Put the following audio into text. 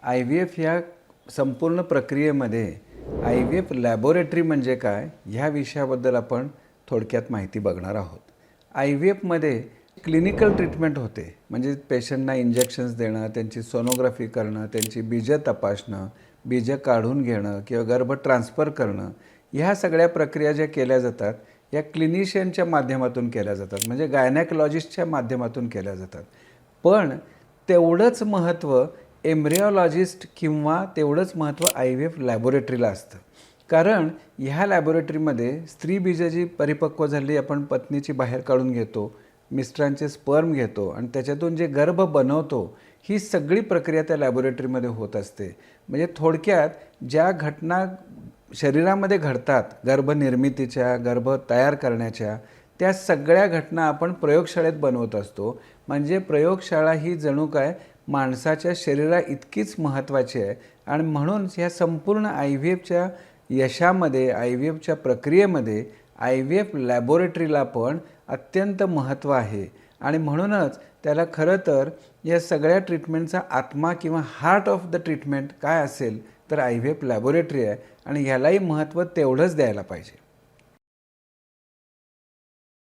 I V F ह्या संपूर्ण प्रक्रियेमध्ये आय व्ही एफ लॅबोरेटरी म्हणजे काय ह्या विषयाबद्दल आपण थोडक्यात माहिती बघणार आहोत. आय व्ही एफमध्ये क्लिनिकल ट्रीटमेंट होते, म्हणजे पेशंटना इंजेक्शन्स देणं, त्यांची सोनोग्राफी करणं, त्यांची बीजं तपासणं, बीजं काढून घेणं किंवा गर्भ ट्रान्सफर करणं, ह्या सगळ्या प्रक्रिया ज्या केल्या जातात या क्लिनिशियनच्या माध्यमातून केल्या जातात, म्हणजे गायनॅकोलॉजिस्टच्या माध्यमातून केल्या जातात. पण तेवढंच महत्त्व एम्ब्रिओलॉजिस्ट किंवा तेवढंच महत्त्व आय व्ही एफ लॅबोरेटरीला असतं. कारण ह्या लॅबोरेटरीमध्ये स्त्री बीजं जी परिपक्व झाली आपण पत्नीची बाहेर काढून घेतो, मिस्टरांचे स्पर्म घेतो आणि त्याच्यातून जे गर्भ बनवतो, ही सगळी प्रक्रिया त्या लॅबोरेटरीमध्ये होत असते. म्हणजे थोडक्यात ज्या घटना शरीरामध्ये घडतात गर्भनिर्मितीच्या, गर्भ तयार करण्याच्या, त्या सगळ्या घटना आपण प्रयोगशाळेत बनवत असतो. म्हणजे प्रयोगशाळा ही जणू काय माणसाच्या शरीरा इतकीच महत्त्वाची आहे आणि म्हणून ह्या संपूर्ण आय व्ही एफच्या यशामध्ये, आय व्ही एफच्या प्रक्रियेमध्ये आय व्ही एफ लॅबोरेटरीला पण अत्यंत महत्त्व आहे. आणि म्हणूनच त्याला खरं तर या सगळ्या ट्रीटमेंटचा आत्मा किंवा हार्ट ऑफ द ट्रीटमेंट काय असेल तर आय व्ही एफ लॅबोरेटरी आहे आणि ह्यालाही महत्त्व तेवढंच द्यायला पाहिजे.